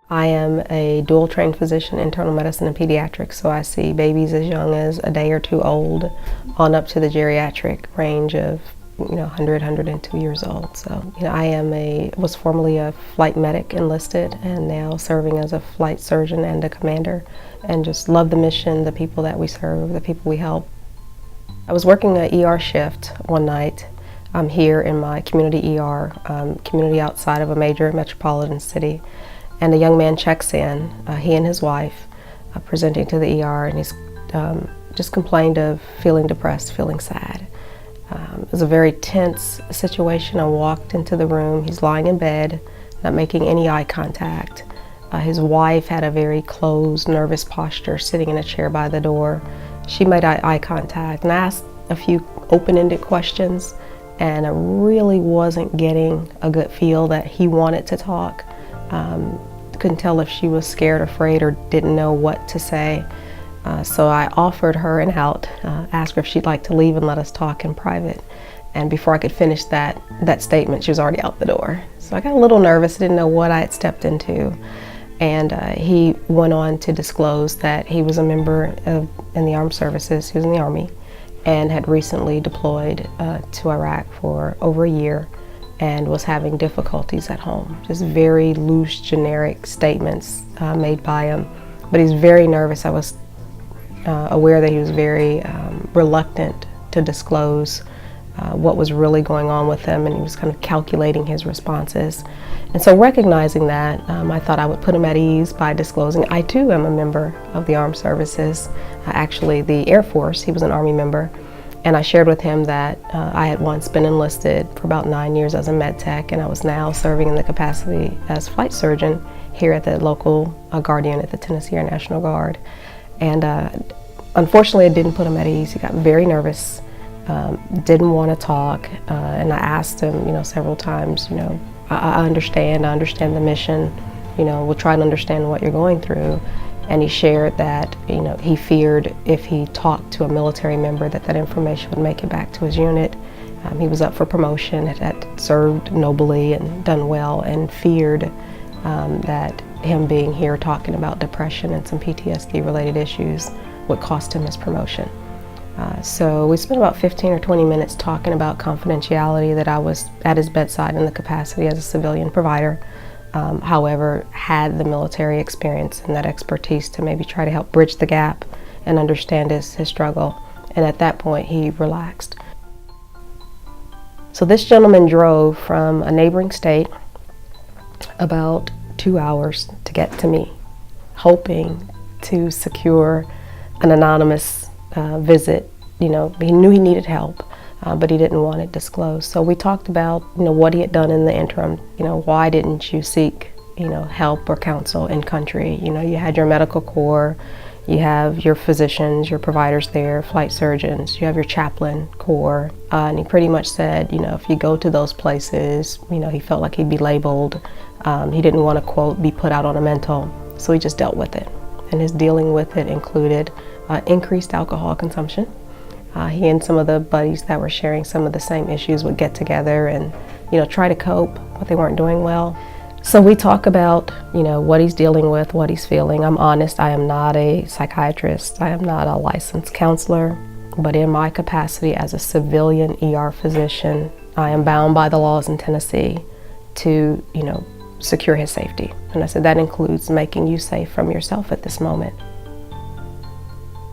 I am a dual trained physician, internal medicine and pediatrics, so I see babies as young as a day or two old on up to the geriatric range of 100, 102 years old. So I was formerly a flight medic enlisted and now serving as a flight surgeon and a commander, and just love the mission, the people that we serve, the people we help. I was working an ER shift one night. I'm here in my community ER, community outside of a major metropolitan city. And a young man checks in, he and his wife, presenting to the ER, and he's just complained of feeling depressed, feeling sad. It was a very tense situation. I walked into the room, he's lying in bed, not making any eye contact. His wife had a very closed, nervous posture, sitting in a chair by the door. She made eye contact, and I asked a few open-ended questions, and I really wasn't getting a good feel that he wanted to talk. Couldn't tell if she was scared, afraid, or didn't know what to say. So I offered her an out, asked her if she'd like to leave and let us talk in private. And before I could finish that statement, she was already out the door. So I got a little nervous, didn't know what I had stepped into. And he went on to disclose that he was a member in the armed services, he was in the Army, and had recently deployed to Iraq for over a year, and was having difficulties at home. Just very loose, generic statements made by him. But he's very nervous. I was aware that he was very reluctant to disclose what was really going on with him, and he was kind of calculating his responses. And so recognizing that, I thought I would put him at ease by disclosing I too am a member of the armed services, actually the Air Force. He was an Army member. And I shared with him that I had once been enlisted for about 9 years as a med tech, and I was now serving in the capacity as flight surgeon here at the local guard unit, the Tennessee Air National Guard. And unfortunately, I didn't put him at ease. He got very nervous, didn't want to talk, and I asked him, several times, I understand the mission, we'll try to understand what you're going through. And he shared that, he feared if he talked to a military member that information would make it back to his unit. He was up for promotion, had served nobly and done well, and feared that him being here talking about depression and some PTSD-related issues would cost him his promotion. So we spent about 15 or 20 minutes talking about confidentiality, that I was at his bedside in the capacity as a civilian provider. However, had the military experience and that expertise to maybe try to help bridge the gap and understand his struggle. And at that point, he relaxed. So this gentleman drove from a neighboring state about 2 hours to get to me, hoping to secure an anonymous visit. He knew he needed help. But he didn't want it disclosed. So we talked about, what he had done in the interim. Why didn't you seek, help or counsel in country? You had your medical corps, you have your physicians, your providers there, flight surgeons, you have your chaplain corps. And he pretty much said, if you go to those places, he felt like he'd be labeled. He didn't want to, quote, be put out on a mental. So he just dealt with it. And his dealing with it included increased alcohol consumption. He and some of the buddies that were sharing some of the same issues would get together and, try to cope, but they weren't doing well. So we talk about, what he's dealing with, what he's feeling. I'm honest, I am not a psychiatrist. I am not a licensed counselor, but in my capacity as a civilian ER physician, I am bound by the laws in Tennessee to, secure his safety. And I said that includes making you safe from yourself at this moment.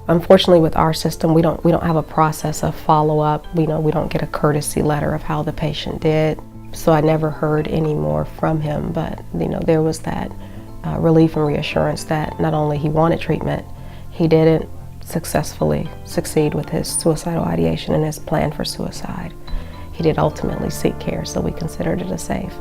Unfortunately, with our system, we don't have a process of follow-up. We don't get a courtesy letter of how the patient did. So I never heard any more from him, but there was that relief and reassurance that not only he wanted treatment, he didn't successfully succeed with his suicidal ideation and his plan for suicide. He did ultimately seek care, so we considered it a safe.